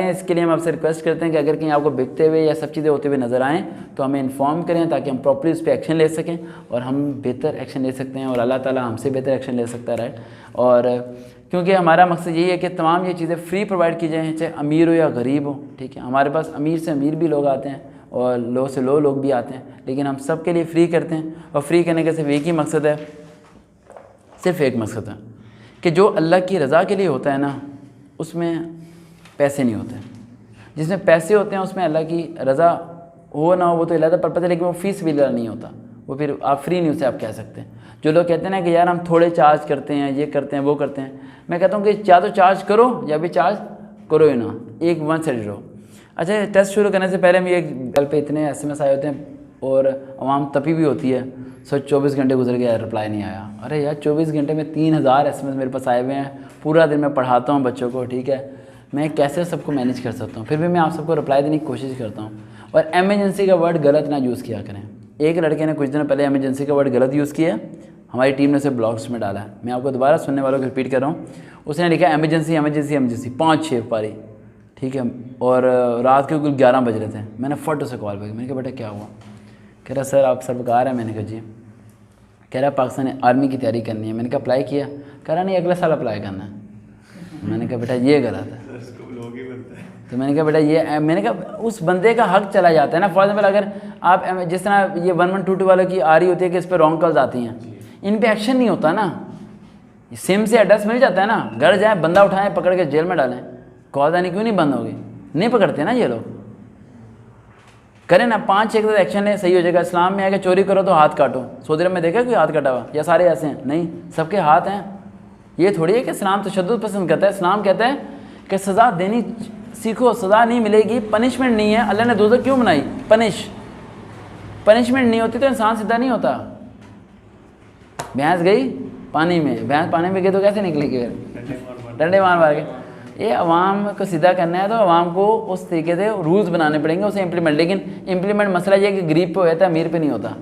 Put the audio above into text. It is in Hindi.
रहे हैं, इसके लिए हम आपसे रिक्वेस्ट करते हैं कि अगर कहीं आपको बिकते हुए या सब चीज़ें होते हुए नज़र आएँ तो हमें इन्फॉर्म करें ताकि हम प्रॉपर्ली उस पर एक्शन ले सकें और हम बेहतर एक्शन ले सकते हैं और अल्लाह ताला हमसे बेहतर एक्शन ले सकता है, राइट। और क्योंकि हमारा मकसद यही है कि तमाम ये चीज़ें फ्री प्रोवाइड की जाएँ, चाहे अमीर हो या गरीब हो, ठीक है। हमारे पास अमीर से अमीर भी लोग आते हैं और लो से लो लोग भी आते हैं, लेकिन हम सब के लिए फ्री करते हैं। और फ्री करने का सिर्फ एक ही मकसद है, सिर्फ एक मकसद है कि जो अल्लाह की रज़ा के लिए होता है ना, उसमें पैसे नहीं होते। जिसमें पैसे होते हैं उसमें अल्लाह की रज़ा हो ना हो वो तो अलग पर्पज़ है, लेकिन वो फीस भी नहीं होता, वो फिर आप फ्री नहीं उसे आप कह सकते। जो लोग कहते हैं ना कि यार हम थोड़े चार्ज करते हैं, ये करते हैं, वो करते हैं, मैं कहता हूँ कि या तो चार्ज करो या भी चार्ज करो ही ना, एक वन साइड रहो। अच्छा, टेस्ट शुरू करने से पहले मैं एक कल पे इतने SMS आए होते हैं और आवाम तपी भी होती है, सोच 24 घंटे गुजर गया, रिप्लाई नहीं आया। अरे यार 24 घंटे में 3000 SMS मेरे पास आए हुए हैं, पूरा दिन मैं पढ़ाता हूँ बच्चों को, ठीक है, मैं कैसे सबको मैनेज कर सकता हूँ, फिर भी मैं आप सबको रिप्लाई देने की कोशिश करता हूँ। और एमरजेंसी का वर्ड गलत ना यूज़ किया करें। एक लड़के ने कुछ दिन पहले एमरजेंसी का वर्ड गलत यूज़ किया, हमारी टीम ने उसे ब्लॉग्स में डाला है। मैं आपको दोबारा सुनने वालों को रिपीट कर रहा हूँ। उसने लिखा एमरजेंसी एमरजेंसी एमरजेंसी 5-6 पारी, ठीक है, और रात के कुल 11 बज रहे थे। मैंने फट उसे कॉल बैक, मैंने कहा बेटा क्या हुआ? कह रहा सर आप सरकार है। मैंने कहा जी। कह रहा पाकिस्तान आर्मी की तैयारी करनी है। मैंने कहा अप्लाई किया? कह रहा नहीं अगले साल अप्लाई करना है। मैंने कहा बेटा ये गलत है। तो मैंने कहा बेटा ये, मैंने कहा उस बंदे का हक चला जाता है ना। फॉर एग्जाम्पल अगर आप जिस तरह ये 1122 वालों की आ रही होती है कि इस पर रॉन्ग कॉल्स आती हैं, इन पे एक्शन नहीं होता ना, सिम से एड्रेस मिल जाता है ना, घर जाए बंदा उठाएं पकड़ के जेल में डालें, कॉल आनी क्यों नहीं बंद होगी? नहीं पकड़ते ना ये लोग। करें ना 5-6 के एक्शन है, सही हो जाएगा। इस्लाम में है कि चोरी करो तो हाथ काटो। सऊदी अरब में देखा कोई हाथ कटा हुआ? या सारे ऐसे हैं? नहीं, सबके हाथ हैं। ये थोड़ी है कि इस्लाम तशद्दुद पसंद करता है। इस्लाम कहता है कि सज़ा देनी सीखो, सज़ा नहीं मिलेगी, पनिशमेंट नहीं है। अल्लाह ने दोज़ख क्यों बनाई? पनिशमेंट नहीं होती तो इंसान सीधा नहीं होता। भैंस गई पानी में, भैंस पानी में गई तो कैसे निकलेगी? डंडे मार मार के। ये अवाम को सीधा करना है तो अवाम को उस तरीके से रूल्स बनाने पड़ेंगे, उसे इम्प्लीमेंट। लेकिन इम्प्लीमेंट मसला ये कि गरीब पे हो जाता है, अमीर पे नहीं होता।